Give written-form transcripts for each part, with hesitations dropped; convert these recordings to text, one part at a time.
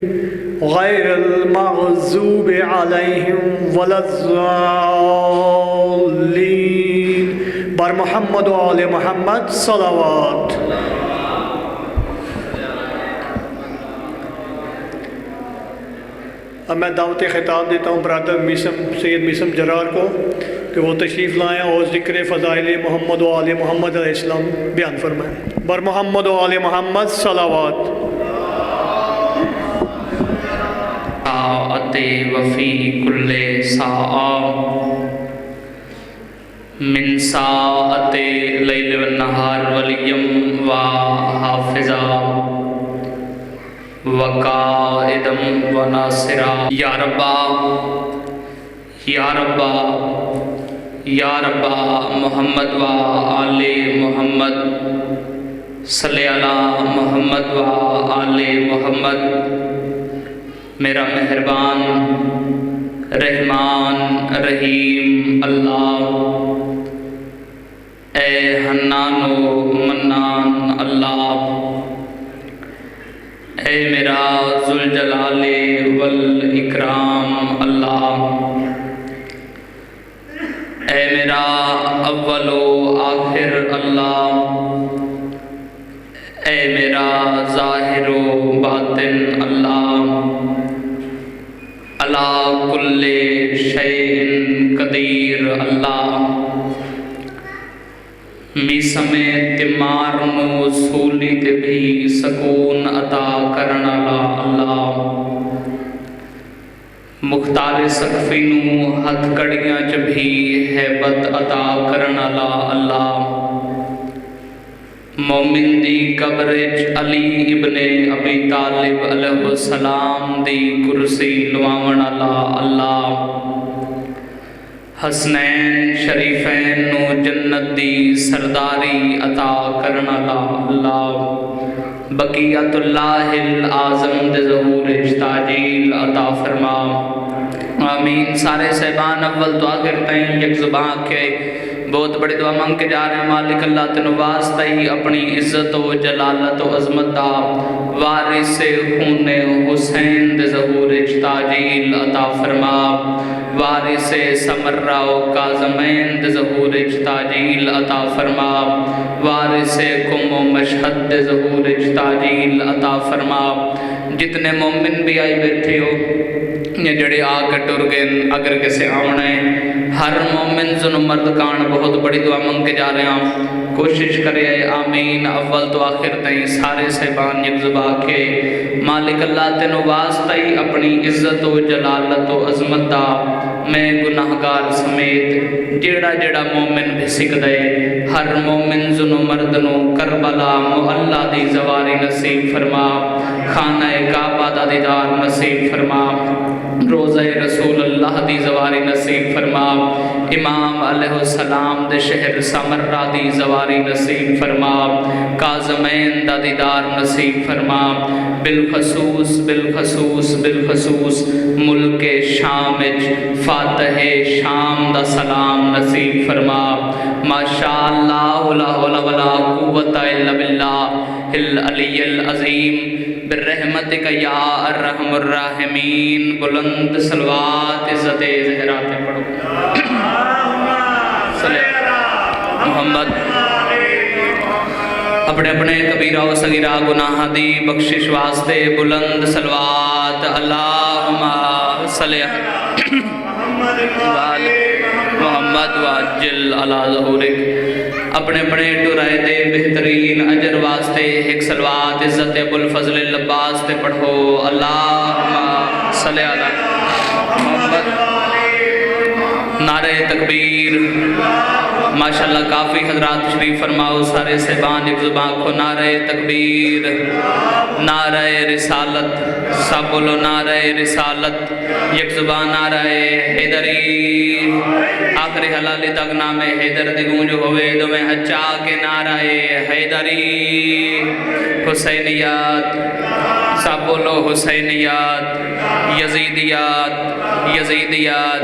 غیر المغضوب علیہم ولا الضالین بر محمد و آل محمد صلوات۔ اب میں دعوت خطاب دیتا ہوں برادر سید میثم جرار کو کہ وہ تشریف لائیں اور ذکر فضائل محمد و آل محمد علیہ السلام بیان فرمائیں۔ بر محمد و آل محمد صلوات۔ وفی کل ساعہ من ساعت لیل والنہار ولیم و حافظا وقائدم و ناصرا۔ یا ربا یا ربا یا ربا محمد و آل محمد صلی علی محمد و آل محمد۔ میرا مہربان رحمان رحیم اللہ، اے حنان و منان اللہ، اے میرا ذوالجلال والاکرام اللہ، اے میرا اول و آخر اللہ، اے میرا ظاہر و باطن اللہ، علی کل شیء قدیر اللہ۔ میثم تمار نو سولی تے بھی سکون عطا کرن والا اللہ، مختار سقفی نو ہتھ کڑیاں چ بھی ہیبت عطا کرن والا اللہ، مومن دی قبرچ علی ابن ابی طالب علیہ السلام دی کرسی لواون والا اللہ، حسنین شریفین نو جنت دی سرداری عطا کرن والا اللہ، بقیت اللہ العظم دے ظہور تاجیل عطا فرما۔ آمین۔ سارے صاحبان اول دعا کرتے ہیں یک زبان کے بہت بڑی دعا مانگ کے جا رہے ہیں۔ مالک اللہ تینو واسطہ ہی اپنی عزت و جلالت و عظمت دا وارث خون حسین دے ظہور تاجیل عطا فرما، وارث سمرہ و کاظمین دے ظہور تاجیل عطا فرما، وارث قم و مشہد دے ظہور تاجیل عطا فرما۔ جتنے مومن بھی آئی بیٹھے ہو یہ جڑے آ کے ٹر گئے اگر کسے آونا ہے، ہر مومن زن مرد کان بہت بڑی دعا مانگ کے جا رہے ہیں، کوشش کرے آمین اول تو آخر تائیں سارے صاحبان یک زبا کے۔ مالک اللہ تینو واسطہ ہی اپنی عزت و جلالت و عظمت دا میں گناہگار سمیت جیڑا جیڑا مومن بھی سکھ دے، ہر مومن زن مرد نو کربلا محلہ دی زواری نصیب فرما، خانہ کعبہ دا دیدار نصیب فرما، روزہ رسول اللہ دی زواری نصیب فرما، امام علیہ السلام دے شہر سمرہ دی زواری نصیب فرما، کاظمین دا دیدار نصیب فرما، بالخصوص بالخصوص بالخصوص ملک شام فاتح شام دا سلام نصیب فرما۔ ماشاءاللہ لا حول ولا قوت الا باللہ العلی العظیم برحمتک یا ارحم الراحمین۔ بلند صلوات عزت زہرات پڑھو صلی محمد۔ اپنے اپنے کبیرہ و صغیرہ گناہ دی بخشش واسطے بلند صلوات اللہم صلی محمد واجل علی ظہورک۔ اپنے اپنے ٹورائے دے بہترین اجر واسطے ایک صلوات عزت ابو الفضل العباس تے پڑھو اللہم صلی علی محمد۔ نعرہ تکبیر۔ ماشاءاللہ کافی حضرات تشریف فرماؤ، سارے صاحبان ایک زبان کو نعرہ تکبیر، نعرہ رسالت، سب بولو نعرہ رسالت، یک زبان نعرہ حیدری، آخری حلالی تک نام حیدر دی گونج ہوئے دو میں ہچا کے نعرہ حیدری، حسینیات، سب بولو حسینیات، یزیدیات، یزیدیات،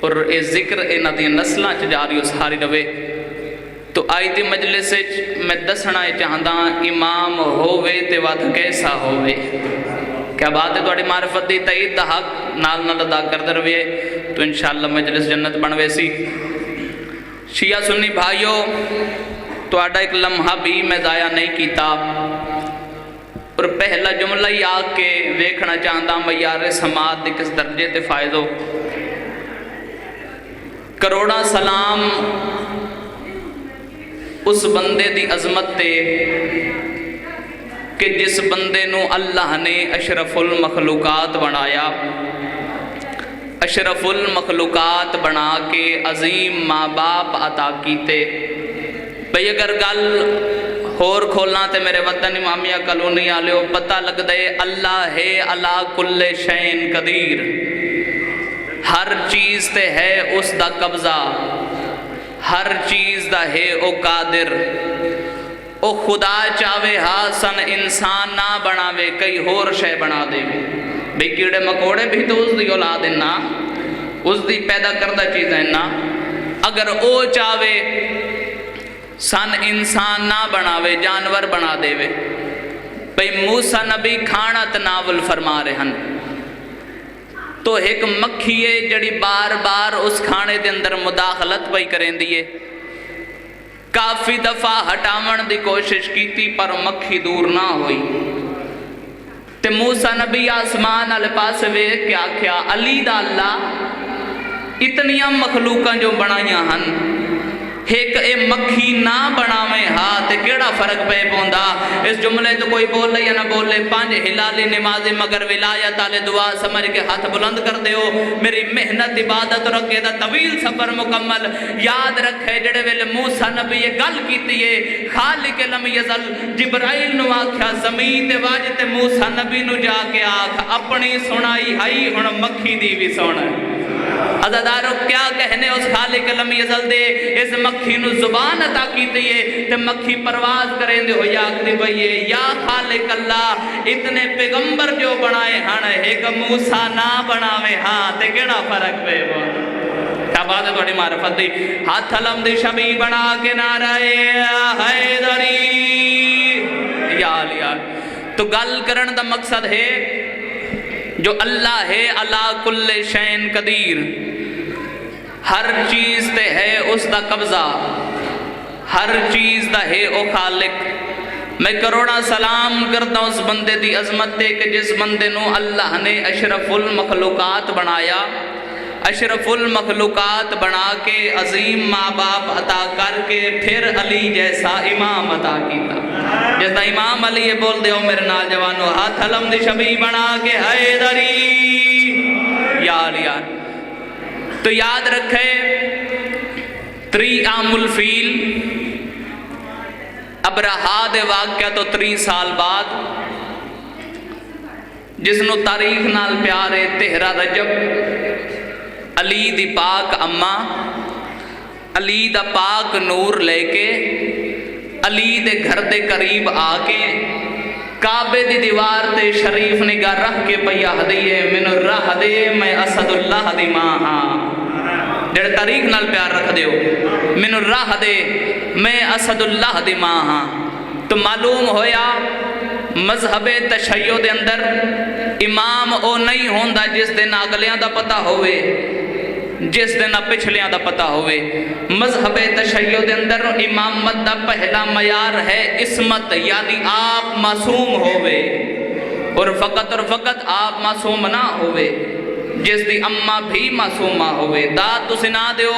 اور یہ ذکر انہاں دی نسلاں چ جاری و ساری رہے. تو آئی دی مجلس میں دسنا چاہتا امام ہووے تے ود کیسا ہووے. کیا بات ہے، تھوڑی معرفت دی تائید دا حق نال نال ادا کرتے رہے تو انشاءاللہ مجلس جنت بنوے سی. شیعہ سنی بھائیو، تہاڈا ایک لمحہ بھی میں ضائع نہیں کیتا، اور پہلا جملہ ہی آ کے ویکھنا چاہتا معیار سماعت دی کس درجے تے فائز ہو. کروڑا سلام اس بندے دی عظمت تے کہ جس بندے نو اللہ نے اشرف المخلوقات بنایا، اشرف المخلوقات بنا کے عظیم ماں باپ عطا کیتے. بھئی اگر گل ہور کھولنا تے میرے وطن امامیہ کالونی آلیو پتہ لگ دے اللہ ہے علا کل شین قدیر، ہر چیز تے ہے اس دا قبضہ، ہر چیز دا ہے او قادر. او خدا چاہے سن انسان نہ بناوے کئی ہور شے بنا دے. بھئی کیڑے مکوڑے بھی تو اس دی اولاد ہیں نا، اس دی پیدا کردہ چیزیں نا. اگر او چاہے سن انسان نہ بناوے جانور بنا دے وے. بھئی موسیٰ نبی کھانا تناول فرما رہے ہیں تو ایک مکھی ہے جڑی بار بار اس کھانے دے اندر مداخلت پئی کریں دیئے. کافی دفعہ ہٹاون دی کوشش کیتی پر مکھی دور نہ ہوئی. تے موسیٰ نبی آسمان والے پاس ویکھ کے آکھیا علی دا اللہ اتنیاں مخلوقاں جو بنائیاں ہن، ایک اے مکھی نہ بناویں ہاں تے کیڑا فرق پہ پوندا. اس جملے تو کوئی بول لے یا نہ بول لے، 5 ہلالی نمازیں مگر ولایت والے دعا سمجھ کے ہاتھ بلند کر دیو. میری محنت عبادت رکھے دا طویل سفر مکمل. یاد رکھے جڑے ویلے موسیٰ نبی یہ گل کیتی ہے خالق لم یزل جبرائیل نو آکھیا زمین تے واج تے موسیٰ نبی نو جا کے آکھ اپنی سنائی ہائی ہن مکھی دی بھی سن. عزادارو کیا کہنے اس خالق لم یزل دے اس مکھی نو زبان عطا کیتی ہے تے مکھی پرواز کریں دے ہوئی آکھدی بھئیے یا خالق اللہ اتنے پیغمبر جو بنائے ہن ایک موسیٰ نہ بناوے ہاں تے کیڑا فرق پہ بون. کیا بات ہے تھوڑی معرفت دی. ہاتھ علم دی شبی بنا کے نعرہ حیدری یا علی. تو گل کرن دا مقصد ہے جو اللہ ہے علا کل شین قدیر، ہر چیز تے ہے اس دا قبضہ، ہر چیز دا ہے او خالق. میں کروڑا سلام کرتا اس بندے دی عظمت تے کہ جس بندے نو اللہ نے اشرف المخلوقات بنایا، اشرف المخلوقات بنا کے عظیم ماں باپ عطا کر کے پھر علی جیسا امام عطا کیتا. جیسا امام علی یہ بول دے ہو میرے نوجوانو ہاتھ علم دی شبی بنا کے حیدری یا علی. تو یاد رکھے 3 عام الفیل ابرہا دے واقعہ تو 3 سال بعد جس نو تاریخ نال پیارے 13 رجب علی دی پاک اماں علی دا پاک نور لے کے علی دے گھر دے قریب آ کے کعبے دی دیوار تے شریف نگاہ رکھ کے پیا ہدیے من راہ دے میں اسد اللہ دی ماں ہاں. جڑے تاریخ نال پیار رکھ دیو من راہ دے میں اسد اللہ دی ماں ہاں. تو معلوم ہویا مذہب تشیع دے اندر امام او نہیں ہوندا جس دے اگلیاں دا پتہ ہوئے، جس دن پچھلیاں دا پتہ ہوئے. مذہب تشیع دے اندر امامت دا پہلا معیار ہے عصمت، یعنی آپ معصوم ہوئے اور فقط آپ معصوم نہ ہوئے، جس دی اماں بھی معصومہ ہوئے. داد تسی نہ دیو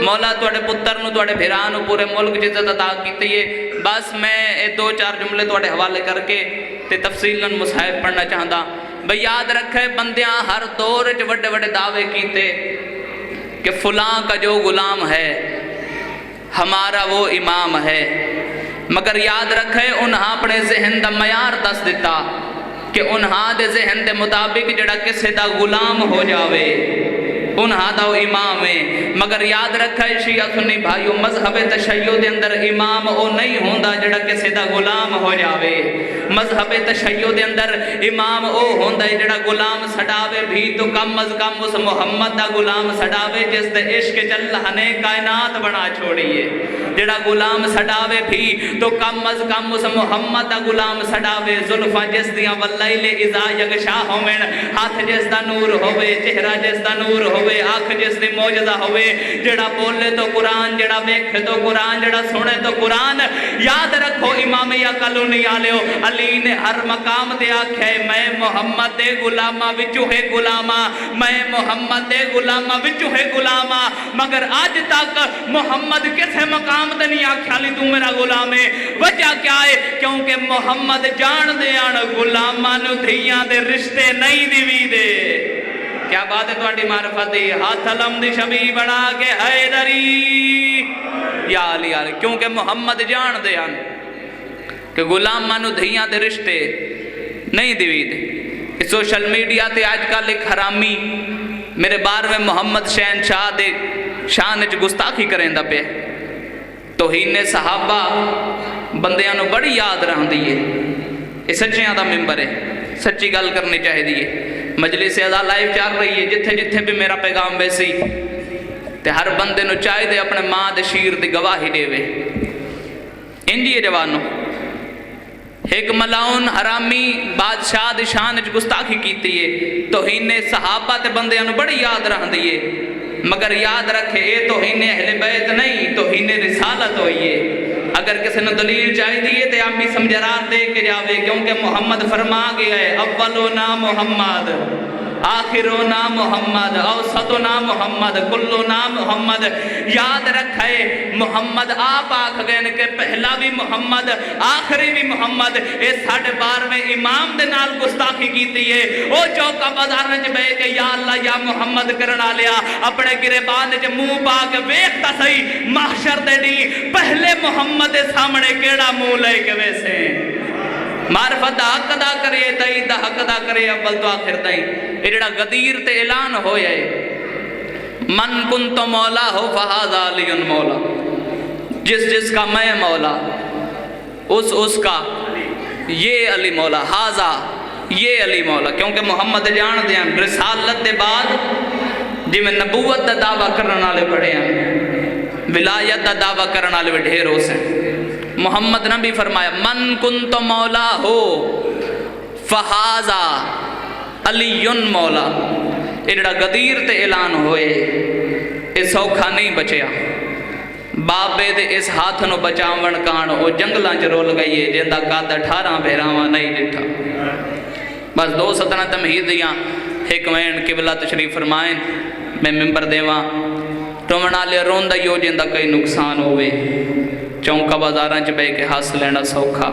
مولا توڑے پتر نو توڑے بھیران نو پورے ملک جزت عطا کیتی ہے. بس میں 2-4 جملے توڑے حوالے کر کے تے تفصیلاً مصحف پڑھنا چاہتا. بھئی یاد رکھے بندیاں ہر دور وچ بڑے بڑے دعوے کیتے کہ فلاں کا جو غلام ہے ہمارا وہ امام ہے، مگر یاد رکھے انہاں اپنے ذہن دا معیار دس دیتا کہ انہاں دے ذہن دے مطابق جڑا کسے دا غلام ہو جاوے انہا دا امام ہے. مگر یاد رکھا ہے شیعہ سنی بھائیو مذہب تشیع دے اندر امام او نہیں ہوندا جڑا کسے دا غلام ہو جاوے. مذہب تشیع دے اندر امام او ہوندا ہے جڑا غلام سڑاوے بھی تو کم از کم اس محمد دا غلام سڑاوے جس دے عشق چ اللہ نے کائنات بنا چھوڑی ہے. جڑا غلام سڑاوے بھی تو کم از کم اس محمد دا غلام سڑاوے. زلفاں جس دیاں واللیل اذا یغشا ہوویں, ہاتھ جس دا نور ہوے, چہرہ جس دا نور ہوے, آنکھ جس دی معجزہ ہوے. جڑا بولے تو قرآن, جڑا ویکھے تو قرآن, جڑا سنے تو قرآن. یاد رکھو امامیہ کالونی آلیو علی نے ہر مقام تے آکھے میں محمد دے غلاماں وچوں ہے غلاماں, میں محمد دے غلاماں وچوں ہے غلاماں. مگر آج تک محمد کسے مقام تے نہیں آکھیا علی تو میرا غلام ہے. وجہ کیا ہے؟ کیونکہ محمد جان دے آن غلاماں نو دھیاں دے رشتے نہیں دیوی دے. کیا بات ہے تواڈی معرفت دی؟ ہاتھ علم دی شبی بنا کے حیدری یا علی علی, کیونکہ محمد جان دے آن کہ غلاماں نو دھیاں دے رشتے نہیں دیوی دے. سوشل میڈیا تے آج کل ایک حرامی میرے بار میں محمد شہنشاہ دے شان وچ گستاخی کریں دا پہ. توہین صحابہ بندیاں نو بڑی یاد رہندی ہے. یہ سچیاں دا ممبر ہے, سچی گل کرنی چاہیے دی ہے. مجلس ازا لائیو چل رہی ہے, جتھے جتھے بھی میرا پیغام بیسی تے ہر بندے نو چاہیے دے اپنے ماں دے شیر دی گواہی دے وے. انجی ہے جوانو, ایک ملاؤن حرامی بادشاہ دی شان وچ گستاخی کیتی ہے. توہین صحابہ تے بندیاں نو بڑی یاد رہندی ہے. مگر یاد رکھے اے توہین اہل بیت نہیں, توہین رسالت ہوئی ہے. اگر کسی نے دلیل چاہی دیئے تو آپ بھی سمجھرات دے کے جاوے, کیونکہ محمد فرما گیا ہے اولونا محمد, آخرونا محمد, اوسطنا محمد, کلونا محمد. یاد رکھے محمد آپ آکھ گئے کہ پہلا بھی محمد آخری بھی محمد. اے ساڑھے بار میں امام دے نال گستاخی کیتی ہے. او چوکا بازار نے بے کہ یا اللہ یا محمد کرنا لیا, اپنے گریبان نے منہ پا کے ویکھتا سہی محشر دے دی پہلے محمد دے سامنے کیڑا منہ لے کے ویسے. معرفت دا حق ادا کرے, تائید دا حق ادا کرے اول تو آخر تائیں. یہ جڑا غدیر تے اعلان ہویا ہے من کنت مولا ہو فہذا علی مولا, جس جس کا میں مولا اس کا یہ علی مولا, ہاذا یہ علی مولا. کیونکہ محمد جان دیاں رسالت دے بعد جی میں نبوت دا دعویٰ کرنے والے بڑے ہیں, ولایت دا دعویٰ کرنے والے ڈھیر ہو سے. محمد نبی فرمایا من کنت مولا ہو فہذا علی مولا. یہ جڑا غدیر تے اعلان ہوئے یہ سوکھا نہیں بچیا. بابے دے اس ہاتھ نو بچاون کان او جنگلاں چ رول گئی ہے جندا قد 18 بہراواں نہیں ڈٹھا. بس دو ستنا تمہید دیاں ایک وین قبلہ تشریف فرمائیں میں ممبر دیواں. رومنا لے روندا یو جندا کئی نقصان ہوئے, چونکا بازاراں چ بے کے ہس لینا سوکھا.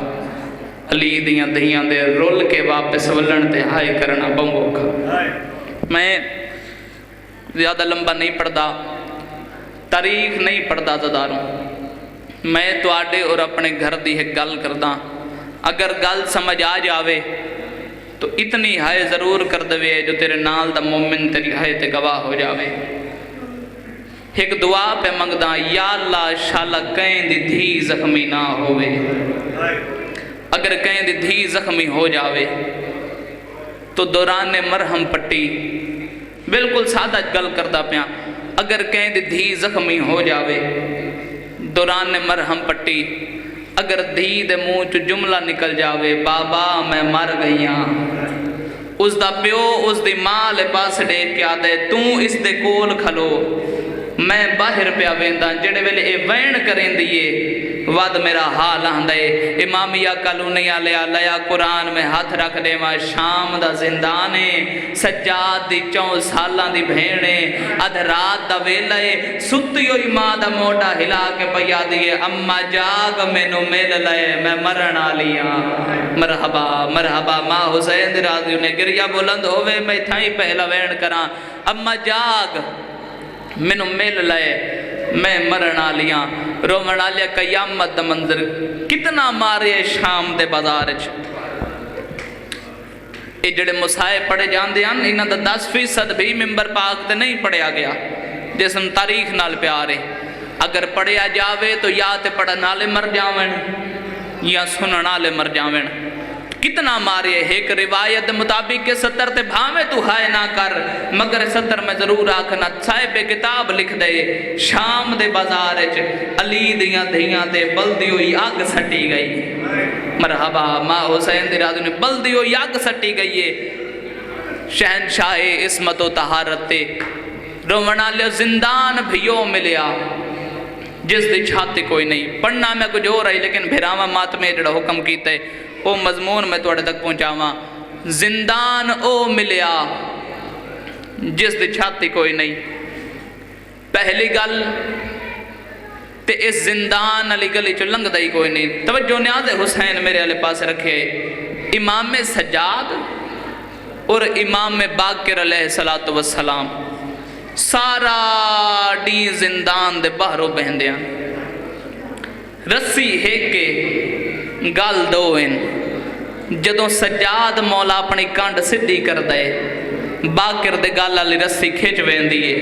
علی دیاں دھیاں دے رول کے واپس ولن تے ہائے کرنا بموکھا. میں زیادہ لمبا نہیں پڑھدا, تاریخ نہیں پڑھدا زداروں. میں تو آڈے اور اپنے گھر دی ایک گل کرداں, اگر گل سمجھ آ جاوے تو اتنی ہائے ضرور کر دوے جو تیرے نال دا مومن تیری ہائے تے گواہ ہو جاوے. ایک دعا پہ منگداں, یا اللہ شالا کہیں دی دھی زخمی نہ ہوئے. اگر کہیں دی دھی زخمی ہو جاوے تو دوران مرہم پٹی, بالکل سادہ گل کردہ پیاں, اگر کہیں دی دھی زخمی ہو جاوے دوران مرہم پٹی, اگر دھی دے منہ چ جملہ نکل جاوے بابا میں مر گئیاں, اس دا پیو اس دی ماں لے پاس ڈے کیا دے تو اس دے کول کھلو, میں باہر پیا وینداں جڑے ویلے اے وین کریں دیئے ود میرا حال آندے. امامیہ کالونی آلے آلیا قرآن میں ہاتھ رکھ دے ماں شام دا زندانے, سجاد دی 4 سالاں دی بھینے, ادھ رات دا ویلے ستیو ماں دا موٹا ہلا کے پیا دیئے, اما جاگ میں نو مل لے میں مرن آلیاں. مرحبا مرحبا ماں حسین دی راضی نے گریا بلند ہوئے میں تھائیں پہلا وین کراں, اما جاگ منو مل لائے میں مرنا لیاں. رومنا لیا قیامت دا منظر کتنا مارے شام دے بازار چ. یہ جڑے مسائے پڑھے جاندے ہیں انہاں دا 10% بھی ممبر پاک تے نہیں پڑھیا گیا جس نوں تاریخ نال پیار ہے. اگر پڑھیا جاوے تو یا تے پڑھن والے مر جاون یا سنن والے مر جاون. کتنا مارے ایک روایت دے مطابق کہ 70 تے بھاویں تو ہائے نہ کر مگر 70 میں ضرور آکھنا صاحب کتاب لکھ دے شام دے بازار وچ علی دیاں دھیاں تے بلدی ہوئی اگ سٹی گئی. مرحبا ماں حسین دی رازو نے بلدی ہوئی اگ سٹی گئی ہے. شہنشاہ عصمت و طہارت تے رومن والے زندان بھیو ملیا جس دی چھاتی کوئی نہیں. پڑھنا میں کچھ ہو رہی لیکن بھراواں ماتمے جڑا حکم کیتا ہے او مضمون میں توڑے تک پہنچاواں. زندان او ملیا جس دی چھاتی کوئی نہیں. پہلی گل تے اس زندان علی گلی چو لنگ دائی کوئی نہیں. توجہ نیاز حسین میرے علی پاس رکھے امام سجاد اور امام باقر علیہ السلام سارا ڈی زندان دے باہروں بہندیاں رسی ہے کہ گال دو ان جدوں سجاد مولا اپنی کانڈ سدھی کر دے باقر دے گال علی رسی کھچ وین دیئے.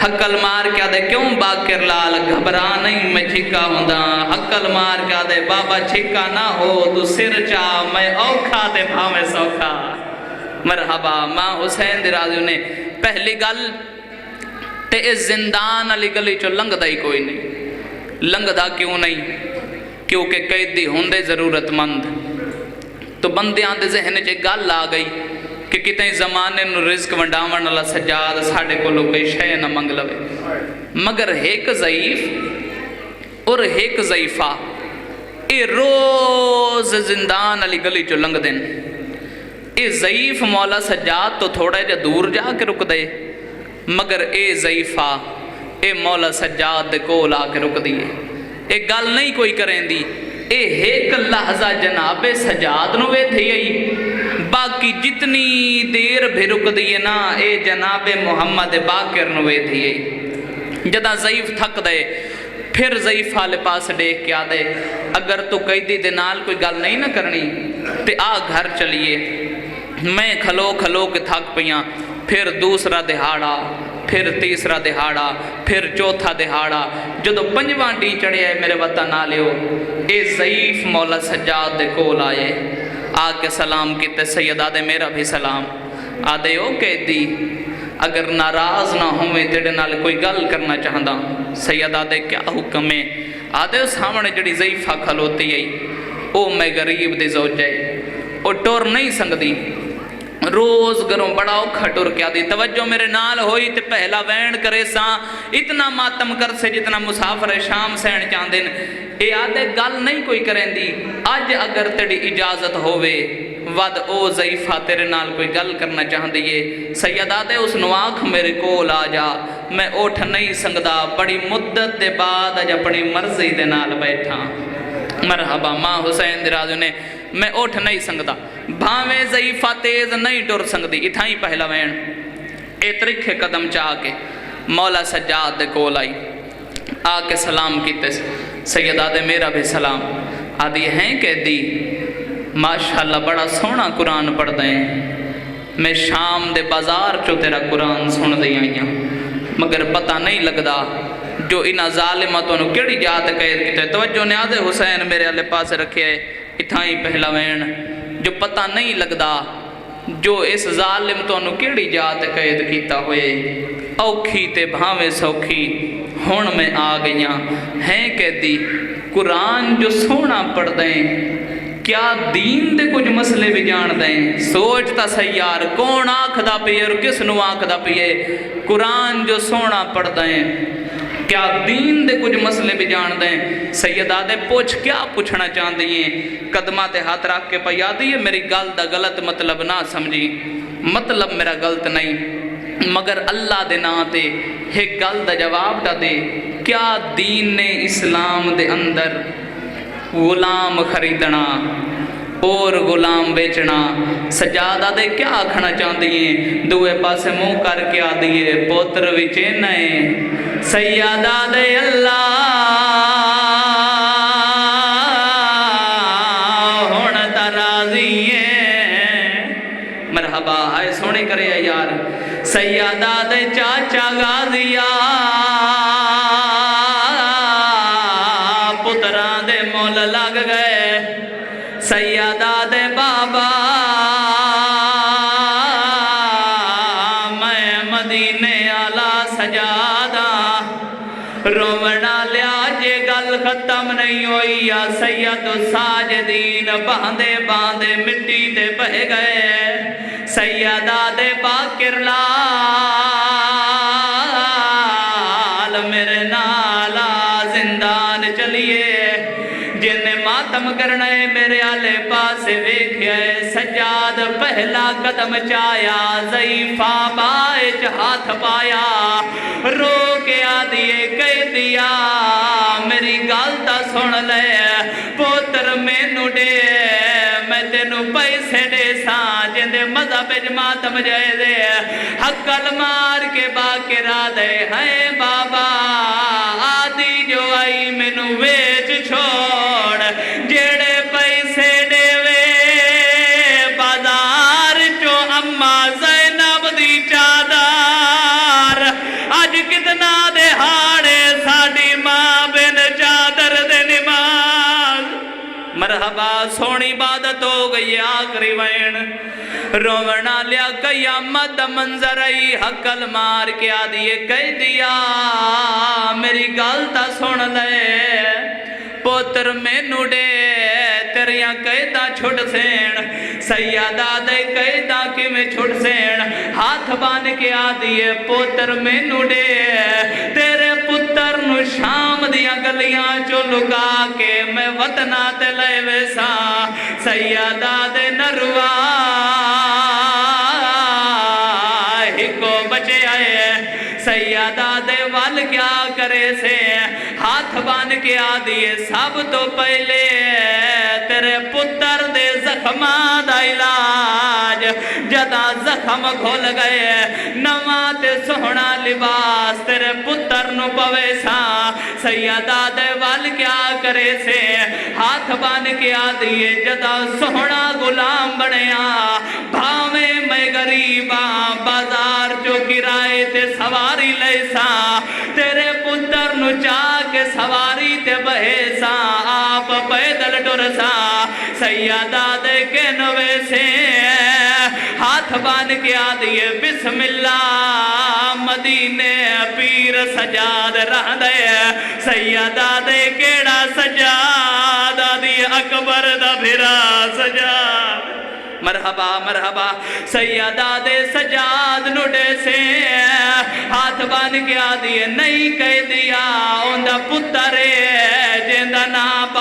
حقل مار کیا دے کیوں باقر لال گھبرا نہیں میں چھکا ہوں دا. حقل مار کیا دے بابا چھکا نہ ہو تو سر چاہ میں اوکھا تے بھاویں سوکھا. مرحبا ماں حسین دی رازو نے پہلی گل تے اس زندان علی گلی چو لنگ دائی کوئی نہیں. لنگ دا کیوں نہیں کیونکہ قیدی ہوندے ضرورت مند. تو بندیاں دے ذہن چے گل آ گئی کہ کتنے زمانے نو رزق ونڈاون اللہ سجاد ساڑھے کو لوگ کئی شے نہ منگ لوے مگر ایک ضعیف اور ایک ضعیفہ اے روز زندان علی گلی چو لنگ دن. اے ضعیف مولا سجاد تو تھوڑا جا دور جا کے رک دے مگر اے ضعیفہ اے مولا سجاد دے کول آ کے رک دیئے. اے گل نہیں کوئی کریں دی اے ایک لحظہ جناب سجاد نو وے تھی آئی باقی جتنی دیر بھی رک دیئے نا اے جناب محمد باقر نو وے تھی آئی. جدہ ضعیف تھک دے پھر ضعیف والے پاس دیکھ کے آدھے اگر تو قیدی دے نال کوئی گل نہیں نہ کرنی تے آ گھر چلیے. میں کھلو کھلو کے تھک پیاں. پھر دوسرا دہاڑا پھر تیسرا دہاڑا پھر چوتھا دہاڑا جدو پنجواں ڈی چڑھے آئے میرے وطن آلیو اے ضعیف مولا سجاد دے کول آئے آ کے سلام کیتے سید آدھے میرا بھی سلام. آدھے او قیدی اگر ناراض نہ ہوئے تیرے نال کوئی گل کرنا چاہندہ. سید آدھے کیا حکم ہے. آدھے اس سامنے جڑی ضعیفہ کھلوتی ہے او میں غریب دے زوجے او ٹور نہیں سنگدی روز گروں بڑا اوکھا ٹور کیا دی. توجہ میرے نال ہوئی تے پہلا وین کرے ساں اتنا ماتم کر سے جتنا مسافر شام سین چاندن. اے آدھے گل نہیں کوئی کریں دی آج اگر تیری اجازت ہووے ود او ضعیفہ تیرے نال کوئی گل کرنا چاہن دیئے. سید آدھے اس نواخ میرے کول آ جا میں اٹھ نہیں سنگدا بڑی مدت دے بعد اج اپنی مرضی دے نال بیٹھا. مرحبا ماں حسین دی رازو نے میں اٹھ نہیں سنگدا بھاویں ضعیفہ تیز نہیں ٹر سنگدی. اتھائی پہلا وین اے ترکھے قدم چاہ کے مولا سجاد دے کول آئی آ کے سلام کیتے سید آدھے میرا بھی سلام. آدھی ہیں کہ دی ماشاءاللہ بڑا سونا قرآن پڑھ دیں میں شام دے بازار چو تیرا قرآن سن دی آئیاں مگر پتہ نہیں لگدا جو انہا ظالمتوں نے کیڑی جات قید کیتے. توجہ نیاز حسین میرے علیہ پاس رکھے اتھائی پہلا وین جو پتہ نہیں لگدا جو اس ظالم تو انہوں کیڑی جات قید کیتا ہوئے. اوکھی تے بھاویں سوکھی ہون میں آ گئیاں ہیں کہ دی قرآن جو سونا پڑھ دیں کیا دین دے کچھ مسئلے بھی جان دیں. سوچتا سیار کون آنکھ دا پیئے اور کس نو آنکھ دا پیئے. قرآن جو سونا پڑھ دیں کیا دین دے کچھ مسئلے بھی جان دیں. سید آدھے پوچھ کیا پوچھنا چاہن دیئے. قدمہ تے ہاتھ رکھ کے پیا دیئے میری گل دا غلط مطلب نہ سمجھی. مطلب میرا غلط نہیں مگر اللہ دے نا تے ایک گل دا جواب دا دے. کیا دین نے اسلام دے اندر غلام خریدنا اور غلام بیچنا. سجادہ دے کیا آکھنا چاہن دیئے دوے پاسے منہ کر کے آ دیئے پوتر وچے نئے سیادہ دے اللہ ہون ترازی مرحبا ہے سونے کرے یار سیادہ دے چاچا غازیا پتران دے مول لگ گئے سیادہ دے بابا میں مدینے آلا سجادہ رونا لیا جے گل ختم نہیں ہوئی یا سید ساجدین باندے باندے مٹی تے بہ گئے سیدہ دے باکر لال میرے نالا زندان چلیے جن ماتم کرنے میرے آلے پاسے ویکھے سجاد پہلا قدم چایا ضعیفہ بائچ ہاتھ پایا رو کے آدھیے کہہ دیا میری گالتا سن لے پوتر مینو دے میں تینو پیسے دے ساں جندے مذہب ماتم جائے دے حقل مار کے باکرہ دے ہیں بابا آدھی جو آئی مینو ویچ چھوڑ جیڑے پیسے دے وے بازار چو اماں زینب دی چادر آج کتنا دے ہاڑے ساڑی ماں بن چادر دے نماز مرحبا سونی عبادت ہو گئی آخری وین رونا لیا قیامت منظر آئی حقل مار کے آدھیے کہہ دیا میری گالتا سن لے پوتر مینو دے تیریاں قیدہ چھٹ سین سیادہ دے قیدہ کی میں چھٹ سین ہاتھ بان کے آدھیے پوتر مینو دے تیرے پتر نو شام دیا گلیاں چو لکا کے میں وطنات لے ویسا سیادہ دے نروا ہی کو بچے آئے سیادہ دے وال کیا کرے سے ہاتھ بان کے آدھیے سب تو پہلے تیرے پتر دے زخماں دا علاج جدا زخم کھول گئے نواں تے سوہنا لباس تیرے پتر نو پوے سا سیادہ دے وال کیا کرے سے ہاتھ بان کے آدھیے جدا سوہنا غلام بنیا بھاویں میں غریباں بازار جو کرائے تے سواری لے سا تیرے پتر نو چاہ کے سواری تے بہے سا آپ پیدل ڈر سا سیادہ دے کے نوے سے ہاتھ بان کے آدھیے بسم اللہ مدینے پیر سجاد رہ دے سیادہ دے کیڑا سجاد آدھی اکبر دا بھرا سجاد مرحبا مرحبا سیادہ دے سجاد نوڑے سے ہاتھ بان کے آدھیے نہیں کہہ دیا اوندہ پترے جندہ نام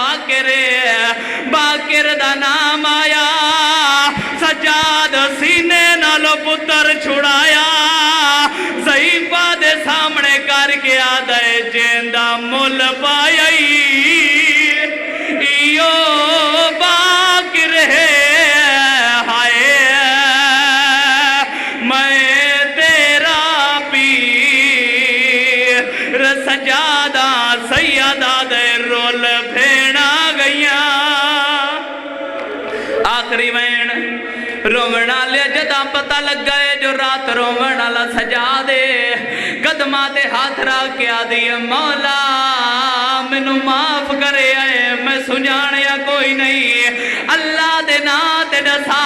باکر دا نام آیا سجاد سینے نالو پتر چھڑایا ضعیفہ دے سامنے کر کے آدھے جندہ مل پائی ایو باکر ہے سجادہ سیادہ دے رول بھیڑا گیا آخری وین رونا لیا جدا پتہ لگ گئے جو رات رونا لا سجادے قدمات ہاتھ راہ کیا دیئے مولا منو معاف کرے آئے میں سنجانیا کوئی نہیں اللہ دے نات دسا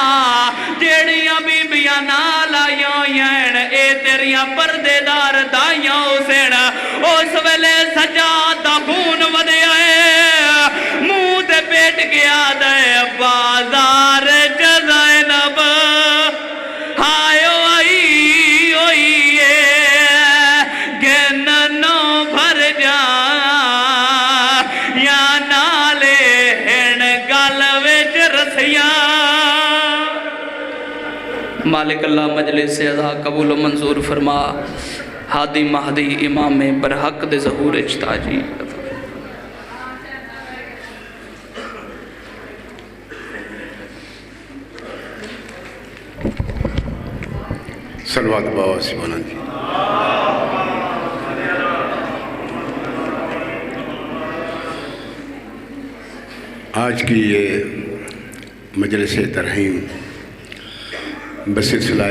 جیڑیاں بی بیاں نالا یوین اے تیریاں پردے دار دائیاں اسین اس ویلے سجادہ خون ودے آئے منہ تے پیٹ گیا دے بازار زینب ہائیو آئی ہوئی گننوں بھر جا یا نالے ہن گل وچ رسیاں مالک اللہ مجلس عزا قبول و منظور فرما ہادی مہدی امام برحق دے ظہور اجتاجی صلوات بابا سبحانہ جی آج کی یہ مجلس ترحیم بسلسلہ